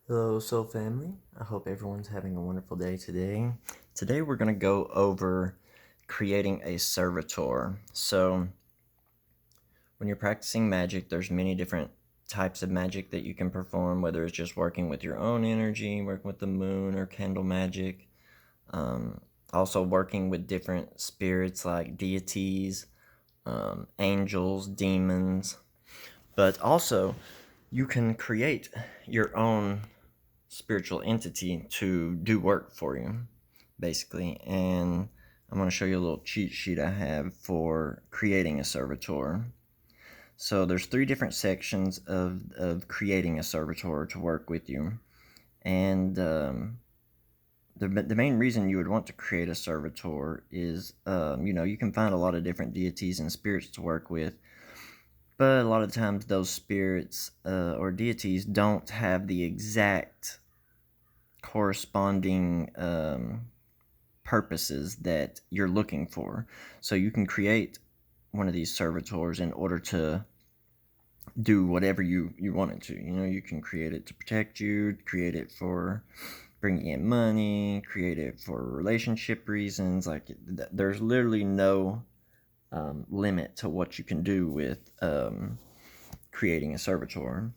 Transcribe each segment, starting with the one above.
Hello, Soul Family. I hope everyone's having a wonderful day today. Today we're going to go over creating a servitor. So, when you're practicing magic, there's many different types of magic that you can perform, whether it's just working with your own energy, working with the moon, or candle magic. Um, Also, working with different spirits like deities, angels, demons. But also, you can create your own spiritual entity to do work for you, basically. And I'm going to show you a little cheat sheet I have for creating a servitor. So there's three different sections of creating a servitor to work with you. And the main reason you would want to create a servitor is, you can find a lot of different deities and spirits to work with. But a lot of times those spirits or deities don't have the exact corresponding purposes that you're looking for. So you can create one of these servitors in order to do whatever you want it to. You can create it to protect you, create it for bringing in money, create it for relationship reasons. There's literally no limit to what you can do with creating a servitor.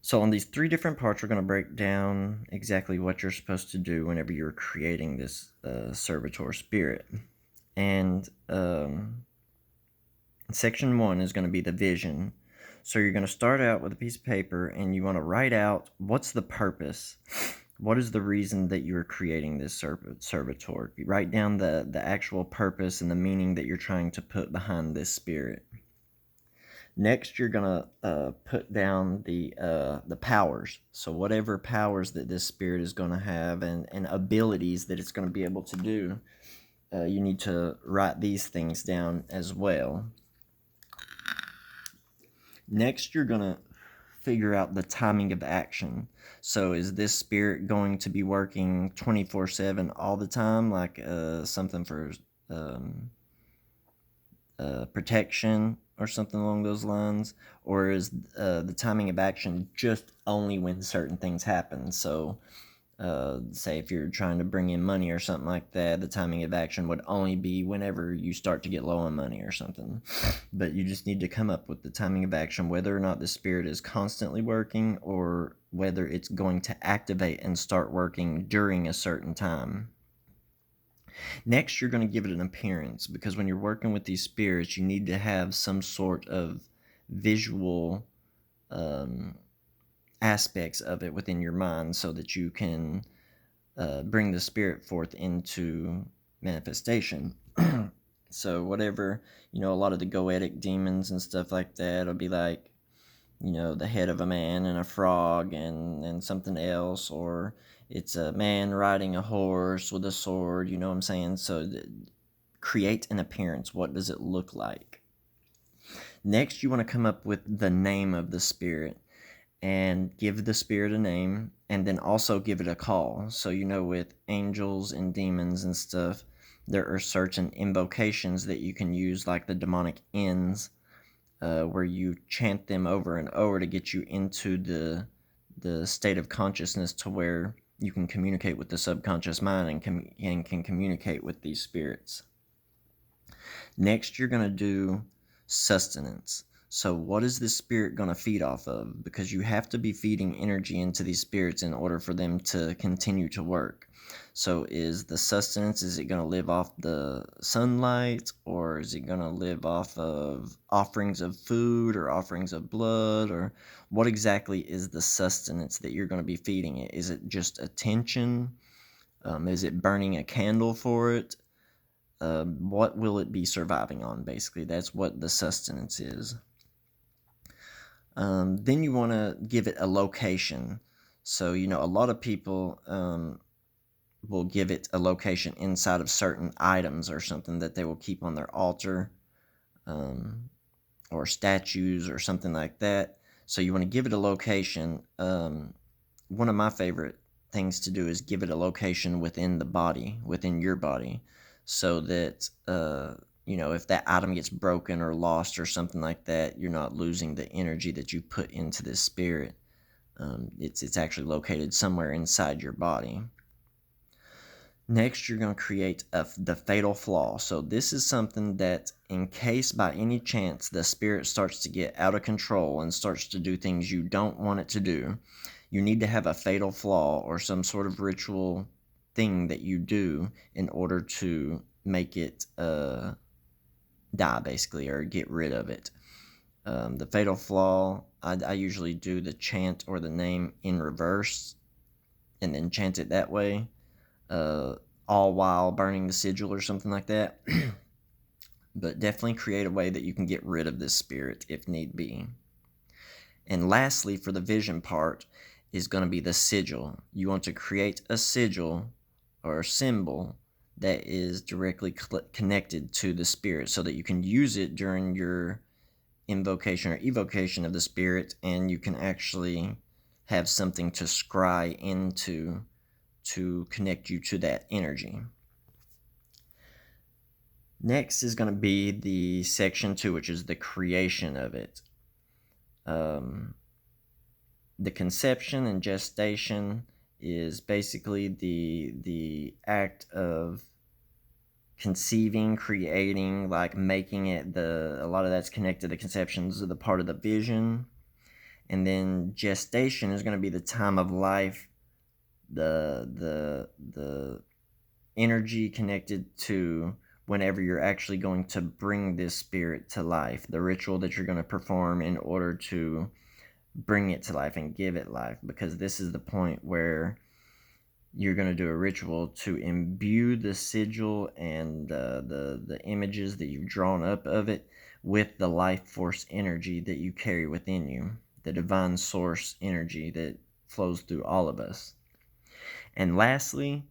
So on these three different parts, we're going to break down exactly what you're supposed to do whenever you're creating this servitor spirit. And section 1 is going to be the vision. So you're going to start out with a piece of paper and you want to write out what's the purpose. What is the reason that you're creating this servitor? You write down the actual purpose and the meaning that you're trying to put behind this spirit. Next, you're gonna put down the powers. So whatever powers that this spirit is gonna have and abilities that it's gonna be able to do, you need to write these things down as well. Next, you're gonna figure out the timing of action. So is this spirit going to be working 24/7 all the time, like something for protection or something along those lines, or is the timing of action just only when certain things happen? So say if you're trying to bring in money or something like that, the timing of action would only be whenever you start to get low on money or something. But you just need to come up with the timing of action, whether or not the spirit is constantly working or whether it's going to activate and start working during a certain time. Next, you're going to give it an appearance, because when you're working with these spirits, you need to have some sort of visual aspects of it within your mind so that you can bring the spirit forth into manifestation. So whatever, a lot of the goetic demons and stuff like that will be like, the head of a man and a frog and something else, or it's a man riding a horse with a sword, you know what I'm saying? So create an appearance. What does it look like? Next, you want to come up with the name of the spirit and give the spirit a name, and then also give it a call. So, with angels and demons and stuff, there are certain invocations that you can use, like the demonic ends, where you chant them over and over to get you into the state of consciousness to where you can communicate with the subconscious mind and can communicate with these spirits. Next, you're going to do sustenance. So what is this spirit going to feed off of? Because you have to be feeding energy into these spirits in order for them to continue to work. So is the sustenance, is it going to live off the sunlight, or is it going to live off of offerings of food or offerings of blood, or what exactly is the sustenance that you're going to be feeding it? Is it just attention? Is it burning a candle for it? What will it be surviving on? Basically, that's what the sustenance is. Then you want to give it a location. So, a lot of people will give it a location inside of certain items or something that they will keep on their altar, or statues or something like that. So you want to give it a location. One of my favorite things to do is give it a location within the body, within your body, so that if that item gets broken or lost or something like that, you're not losing the energy that you put into this spirit. It's actually located somewhere inside your body. Next, you're going to create the fatal flaw. So this is something that, in case by any chance the spirit starts to get out of control and starts to do things you don't want it to do, you need to have a fatal flaw or some sort of ritual thing that you do in order to make it die, basically, or get rid of it. The fatal flaw, I usually do the chant or the name in reverse and then chant it that way. All while burning the sigil or something like that. But definitely create a way that you can get rid of this spirit if need be. And lastly, for the vision part, is going to be the sigil. You want to create a sigil or a symbol that is directly connected to the spirit so that you can use it during your invocation or evocation of the spirit, and you can actually have something to scry into to connect you to that energy. Next is going to be the section 2, which is the creation of it. The conception and gestation is basically the act of conceiving, creating, like making it. A lot of that's connected to conceptions of the part of the vision. And then gestation is going to be the time of life, the energy connected to whenever you're actually going to bring this spirit to life, the ritual that you're going to perform in order to bring it to life and give it life, because this is the point where you're going to do a ritual to imbue the sigil and the images that you've drawn up of it with the life force energy that you carry within you, the divine source energy that flows through all of us. And lastly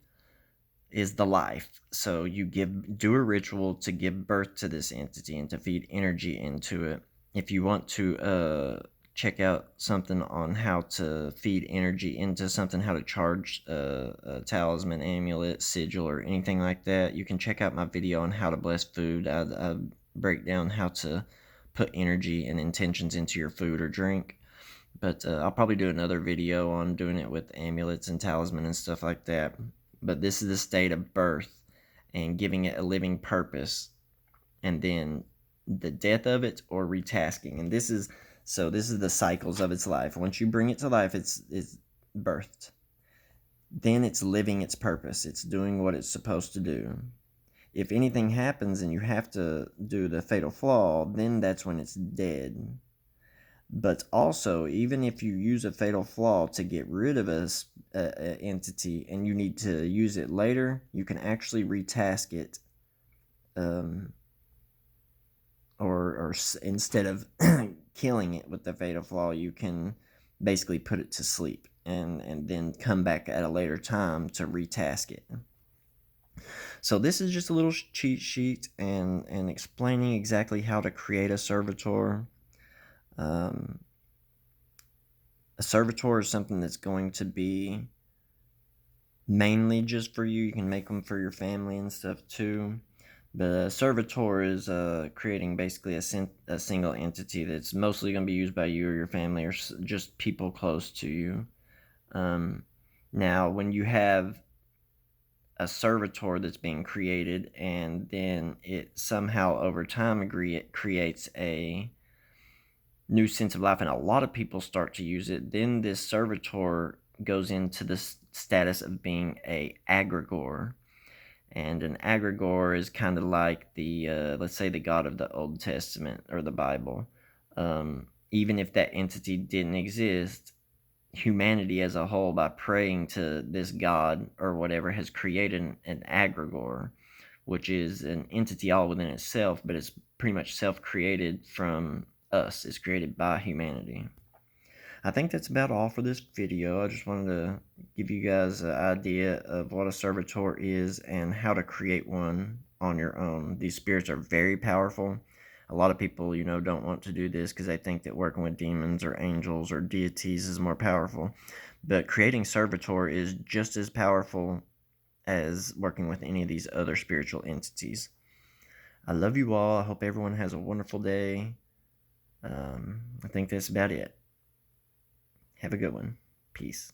is the life. So you do a ritual to give birth to this entity and to feed energy into it. If you want to check out something on how to feed energy into something, how to charge a talisman, amulet, sigil, or anything like that, you can check out my video on how to bless food. I break down how to put energy and intentions into your food or drink. But I'll probably do another video on doing it with amulets and talisman and stuff like that. But this is the state of birth and giving it a living purpose, and then the death of it or retasking. And this is the cycles of its life. Once you bring it to life, it's birthed. Then it's living its purpose. It's doing what it's supposed to do. If anything happens and you have to do the fatal flaw, then that's when it's dead. But also, even if you use a fatal flaw to get rid of a entity and you need to use it later, you can actually retask it, or instead of killing it with the fatal flaw, you can basically put it to sleep and then come back at a later time to retask it. So this is just a little cheat sheet and explaining exactly how to create a servitor. A servitor is something that's going to be mainly just for you. You can make them for your family and stuff too. But a servitor is creating basically a single entity that's mostly going to be used by you or your family or just people close to you. Now, when you have a servitor that's being created and then it somehow over time creates a new sense of life and a lot of people start to use it, then this servitor goes into the status of being a egregore. And an egregore is kind of like the let's say the God of the Old Testament or the Bible. Even if that entity didn't exist, humanity as a whole, by praying to this God or whatever, has created an egregore, which is an entity all within itself, but it's pretty much self-created from us. It's created by humanity. I think that's about all for this video. I just wanted to give you guys an idea of what a servitor is and how to create one on your own. These spirits are very powerful. A lot of people, don't want to do this because they think that working with demons or angels or deities is more powerful. But creating servitor is just as powerful as working with any of these other spiritual entities. I love you all. I hope everyone has a wonderful day. I think that's about it. Have a good one. Peace.